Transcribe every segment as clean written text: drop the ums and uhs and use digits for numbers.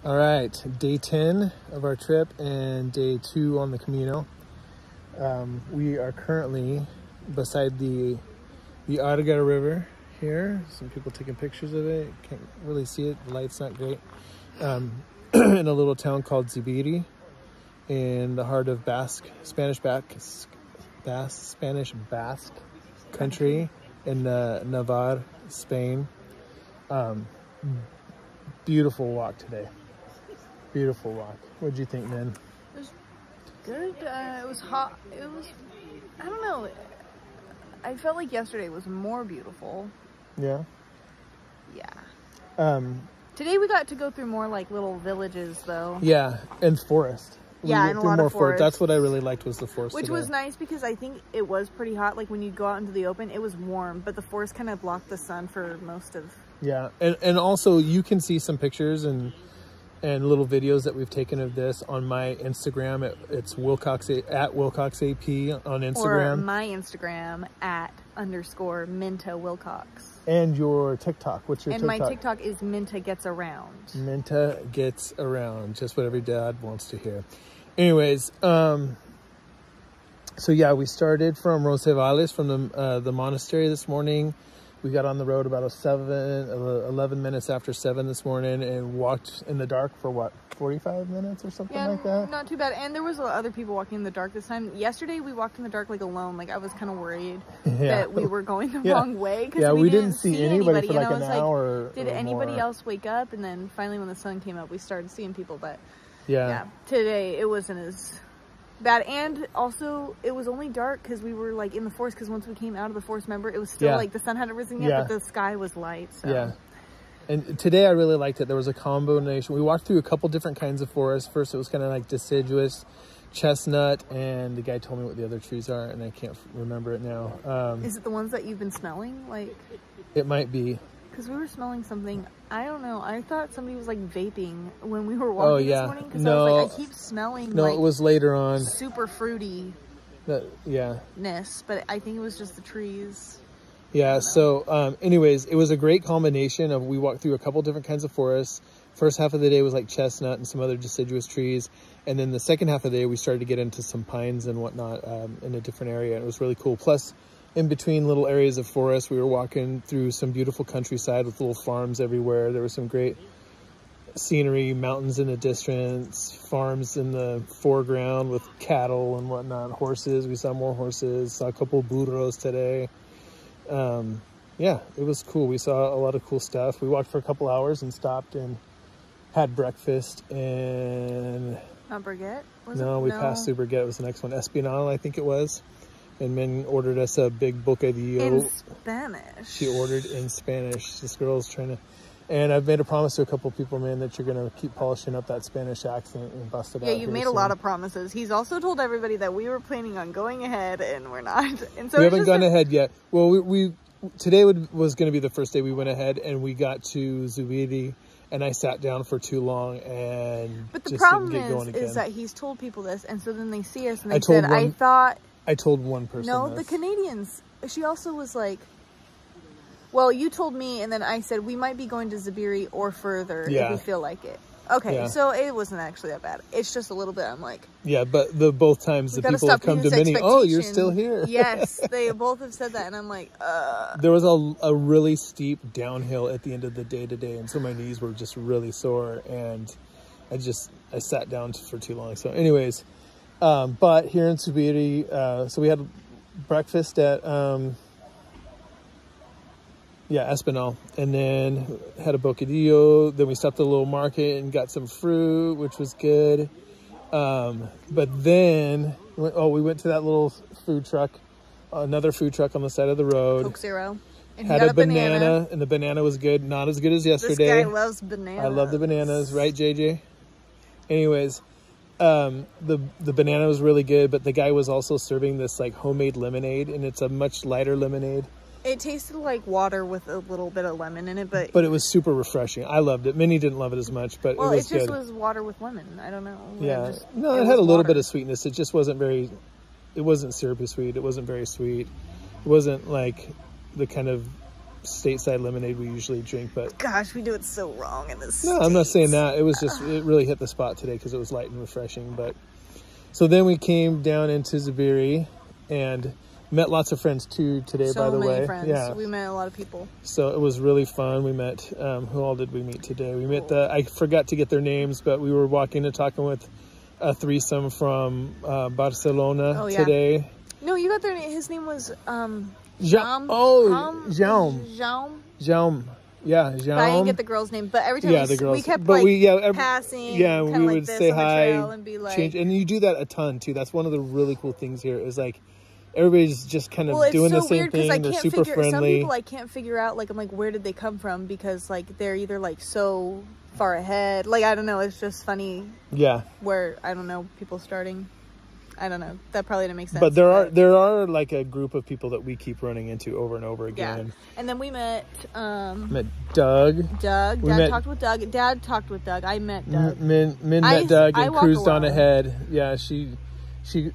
All right, day 10 of our trip and day 2 on the Camino. We are currently beside the Arga River here. Some people taking pictures of it. Can't really see it. The light's not great. In a little town called Zubiri in the heart of Spanish Basque country in Navarre, Spain. Beautiful walk today. Beautiful walk. What'd you think, man? It was good. It was hot. It was, I don't know. I felt like yesterday was more beautiful. Yeah? Yeah. Today we got to go through more like little villages though. Yeah, and forest. Yeah, and a lot of forest. That's what I really liked was the forest. Which was nice because I think it was pretty hot. Like when you go out into the open, it was warm, but the forest kind of blocked the sun for most of... Yeah, and also you can see some pictures and little videos that we've taken of this on my Instagram. It's @WilcoxAP on Instagram. Or my Instagram @_Minta_Wilcox. And your TikTok. What's your TikTok? And my TikTok is Minta Gets Around. Minta Gets Around. Just what every dad wants to hear. Anyways, so yeah, we started from Roncesvalles, from the monastery this morning. We got on the road about 11 minutes after 7 this morning and walked in the dark for what, 45 minutes or something like that? Not too bad. And there was other people walking in the dark this time. Yesterday we walked in the dark like alone. Like I was kind of worried that we were going the wrong way. Yeah, we didn't see anybody for like an hour. Did or anybody more. else wake up? And then finally when the sun came up, we started seeing people. But yeah, today it wasn't as bad. And also it was only dark because we were like in the forest, because once we came out of the forest, remember, it was still like the sun hadn't risen yet, but the sky was light. So. Yeah. And today I really liked it. There was a combination. We walked through a couple different kinds of forests. First it was kind of like deciduous, chestnut, and the guy told me what the other trees are and I can't remember it now. Is it the ones that you've been smelling? Like, it might be. Because we were smelling something, I don't know. I thought somebody was like vaping when we were walking this morning. Because I was like, I keep smelling. No, like, it was later on. Super fruity. Ness, but I think it was just the trees. Yeah. So, anyways, it was a great combination of, we walked through a couple different kinds of forests. First half of the day was like chestnut and some other deciduous trees, and then the second half of the day we started to get into some pines and whatnot in a different area. And it was really cool. Plus, in between little areas of forest, we were walking through some beautiful countryside with little farms everywhere. There was some great scenery, mountains in the distance, farms in the foreground with cattle and whatnot, horses. We saw more horses, saw a couple of burros today. Yeah, it was cool. We saw a lot of cool stuff. We walked for a couple hours and stopped and had breakfast in... Not Baguette? We passed through Baguette. It was the next one. Espinal, I think it was. And Min ordered us a big bocadillo. In Spanish. She ordered in Spanish. This girl's trying to... And I've made a promise to a couple people, man, that you're going to keep polishing up that Spanish accent and bust it out. Yeah, you've made a lot of promises. He's also told everybody that we were planning on going ahead, and we're not. And so we haven't gone ahead yet. Well, today was going to be the first day we went ahead, and we got to Zubiri, and I sat down for too long and But the just problem didn't get going again. is that he's told people this, and so then they see us, and they said, I thought... I told one person No, the Canadians. She also was like, well, you told me, and then I said, we might be going to Zubiri or further if we feel like it. Okay, so it wasn't actually that bad. It's just a little bit, I'm like... Yeah, but both times the people have come to Minnie, oh, you're still here. Yes, they both have said that, and I'm like, There was a really steep downhill at the end of the day today, and so my knees were just really sore, and I sat down for too long. So anyways, but here in Zubiri, so we had breakfast at... Espinal, and then had a bocadillo. Then we stopped at a little market and got some fruit, which was good. But then, we went to that little food truck, another food truck on the side of the road. Coke Zero. And had a banana, and the banana was good. Not as good as yesterday. This guy loves bananas. I love the bananas, right, JJ? Anyways, the banana was really good, but the guy was also serving this like homemade lemonade, and it's a much lighter lemonade. It tasted like water with a little bit of lemon in it, but it was super refreshing. I loved it. Minnie didn't love it as much, but it was good. Well, it just was water with lemon. I don't know. Yeah. It had a little bit of sweetness. It just wasn't very... It wasn't syrupy sweet. It wasn't very sweet. It wasn't like the kind of stateside lemonade we usually drink. But gosh, we do it so wrong in this. No, I'm not saying that. It was just it really hit the spot today because it was light and refreshing. But so then we came down into Zubiri and met lots of friends too today. By the way, friends. Yeah, we met a lot of people. So it was really fun. We met. Who all did we meet today? We met I forgot to get their names, but we were walking and talking with a threesome from Barcelona today. No, you got their name. His name was Jaume. Jaume. Yeah, Jaume. But I didn't get the girl's name, but every time we kept passing. Yeah, we would say hi, and be like, change, and you do that a ton too. That's one of the really cool things here. Is like everybody's just kind of doing the same thing. They're super friendly. Some people I can't figure out. Like I'm like, where did they come from? Because like they're either like so far ahead. Like I don't know. It's just funny. Yeah. Where I don't know people starting. I don't know. That probably didn't make sense. But there are like a group of people that we keep running into over and over again. Yeah. And then we met Doug. Dad talked with Doug. Dad talked with Doug. I met Doug. Min met Doug and cruised on ahead. Yeah, she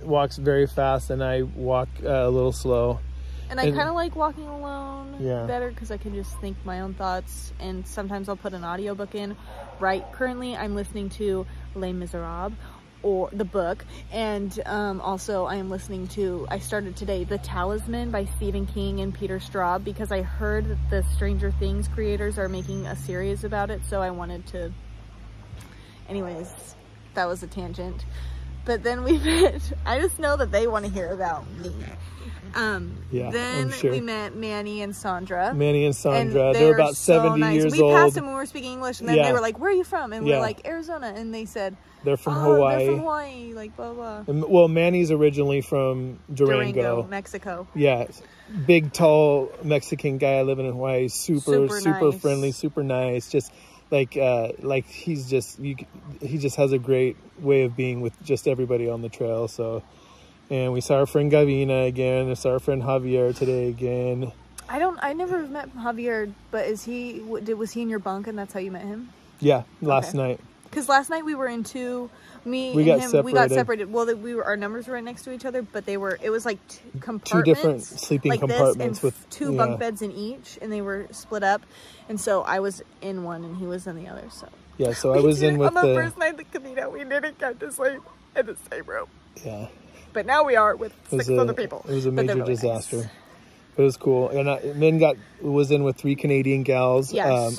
walks very fast and I walk a little slow. And I kind of like walking alone better because I can just think my own thoughts. And sometimes I'll put an audiobook in. Currently I'm listening to Les Miserables, or the book, and also I am listening to, I started today, The Talisman by Stephen King and Peter Straub, because I heard that the Stranger Things creators are making a series about it, so I wanted to, anyways, that was a tangent. But then we met, I just know that they want to hear about me. Then we met Manny and Sandra. They're about 70 years old. We passed them when we were speaking English, and then they were like, where are you from? And we're like, Arizona. And they said, they're from Hawaii. They're from Hawaii, like blah, blah. Well, Manny's originally from Durango, Mexico. Yeah. Big, tall Mexican guy living in Hawaii. Super nice. Friendly, super nice. Just like he just has a great way of being with just everybody on the trail. So, and we saw our friend Gavina again. We saw our friend Javier today again. I never met Javier, but was he in your bunk and that's how you met him? Yeah, last night. Because last night we were in two. We got separated. Well, our numbers were right next to each other, but it was like compartments. Two different sleeping like compartments with two bunk beds in each, and they were split up. And so I was in one, and he was in the other. So yeah, so I was in with on the first night at the Camino. We didn't get to sleep in the same room. Yeah, but now we are with 6 other people. It was a major really disaster. Nice. It was cool, and Min was in with 3 Canadian gals. Yeah,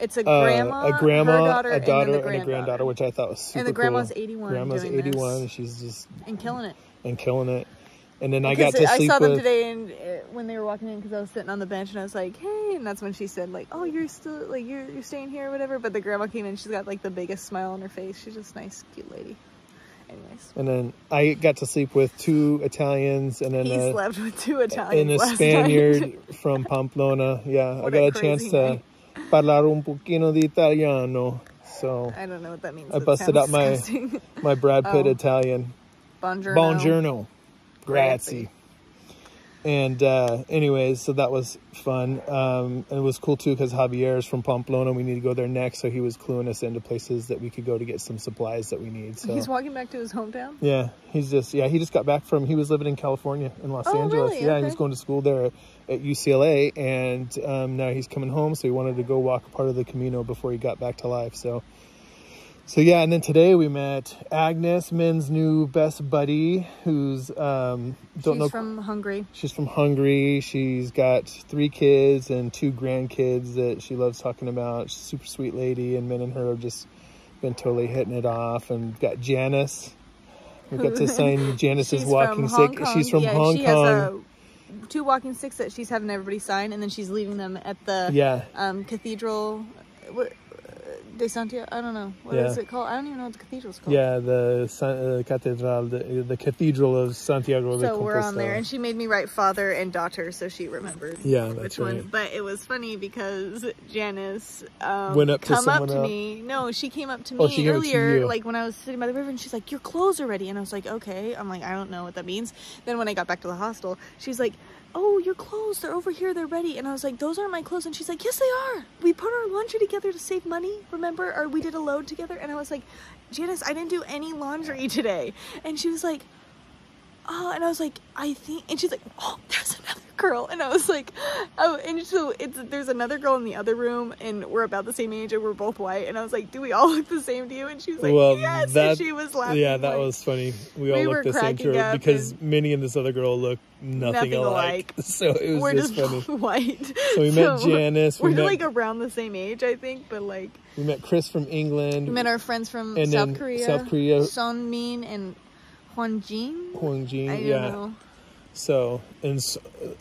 it's a grandma, her daughter, and a granddaughter, which I thought was super cool. And the grandma's 81. Grandma's 81. She's just killing it. And then I got to sleep with... I saw them today, and when they were walking in, because I was sitting on the bench, and I was like, "Hey," and that's when she said, like, "Oh, you're still like you're staying here or whatever." But the grandma came in, she's got like the biggest smile on her face. She's just a nice, cute lady. Anyways. And then I got to sleep with 2 Italians, and then he slept with 2 Italians and a Spaniard from Pamplona. Yeah, I got a chance to parlare un pochino di italiano. So I don't know what that means. I busted out my Brad Pitt Italian. Buongiorno. Grazie. And anyways, so that was fun. And it was cool too because Javier is from Pamplona. We need to go there next, so he was cluing us into places that we could go to get some supplies that we need. So he's walking back to his hometown. Yeah, he just got back from. He was living in California in Los Angeles. Really? Yeah, okay. He was going to school there at UCLA, and now he's coming home. So he wanted to go walk part of the Camino before he got back to life. So yeah, and then today we met Agnes, Min's new best buddy, who's She's from Hungary. She's from Hungary. She's got 3 kids and 2 grandkids that she loves talking about. She's a super sweet lady, and Min and her have just been totally hitting it off. And got Janice. We got to sign Janice's walking stick. She's from Hong Kong. She has 2 walking sticks that she's having everybody sign, and then she's leaving them at the cathedral. De Santiago, I don't know. What is it called? I don't even know what the cathedral's called. Yeah, the Cathedral of Santiago de Compostela. So we're on there, and she made me write father and daughter, so she remembered which one. But it was funny because Janice went up to someone else. Me. No, she came up to me earlier, like when I was sitting by the river, and she's like, "Your clothes are ready," and I was like, "Okay." I'm like, I don't know what that means. Then when I got back to the hostel, she's like, "Oh, your clothes, they're over here, they're ready." And I was like, "Those aren't my clothes." And she's like, "Yes, they are. We put our laundry together to save money, remember? Or we did a load together." And I was like, "Janice, I didn't do any laundry today." And she was like, "Oh," and I was like, "I think," and she's like, "Oh, there's another girl, and I was like, oh, and so there's another girl in the other room, and we're about the same age, and we're both white, and I was like, do we all look the same to you? And she was like, yes, and she was laughing. Yeah, that was funny. We all looked the same to her because Minnie and this other girl look nothing alike. So it was just funny. White. So we met Janice. We're like around the same age, I think, but like. We met Chris from England. We met our friends from South Korea. Sunmin and Hwanjin. I don't know. So, and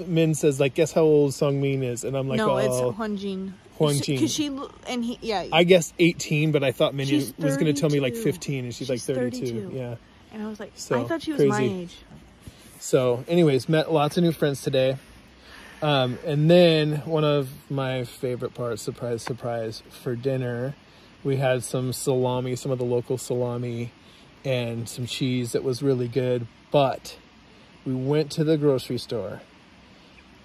Min says, like, guess how old Sungmin is? And I'm like, no, it's Hwanjin. Hwanjin. Yeah. I guessed 18, but I thought Minnie was going to tell me like 15, and she's like 32. Yeah. And I was like, I thought she was my age. So, anyways, met lots of new friends today. And then one of my favorite parts, surprise, for dinner, we had some salami, some of the local salami, and some cheese that was really good. But we went to the grocery store,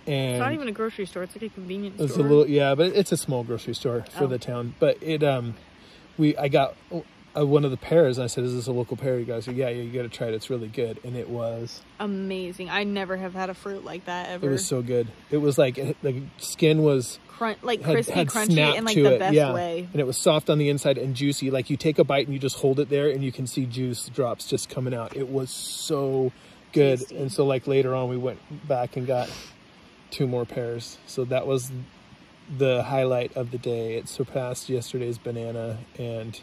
and it's not even a grocery store; it's like a convenience store. It's a little, yeah, but it's a small grocery store for the town. But I got one of the pears, and I said, "Is this a local pear?" You guys said, "Yeah, you got to try it. It's really good," and it was amazing. I never have had a fruit like that ever. It was so good. It was like the skin was like crispy, crunchy, in like the best way. And it was soft on the inside and juicy. Like you take a bite and you just hold it there, and you can see juice drops just coming out. It was so good. Tasty. And so like later on we went back and got 2 more pears. So that was the highlight of the day. It surpassed yesterday's banana, and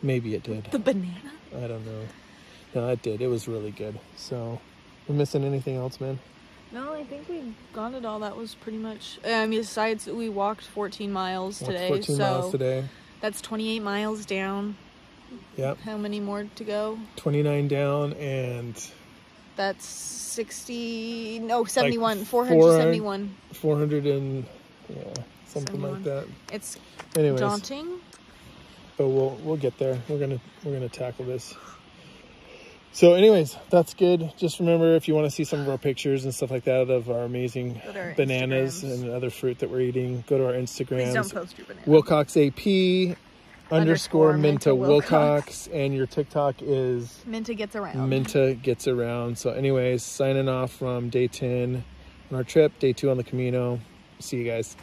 maybe it did. The banana? I don't know. No, it did. It was really good. So we're missing anything else, man? No, I think we got it all. That was pretty much, besides we walked 14 miles today. 14 miles today. That's 28 miles down. Yep. How many more to go? 29 down, and that's 71, like 471. 400 and, yeah, something 71. Like that. It's anyways, daunting. But we'll get there. We're gonna tackle this. So anyways, that's good. Just remember, if you want to see some of our pictures and stuff like that of our amazing bananas and other fruit that we're eating, go to our Instagrams. Please don't post your banana. Wilcox AP _Minta Wilcox, and your TikTok is Minta Gets Around. Minta Gets Around. So anyways, signing off from day 10 on our trip, day 2 on the Camino. See you guys.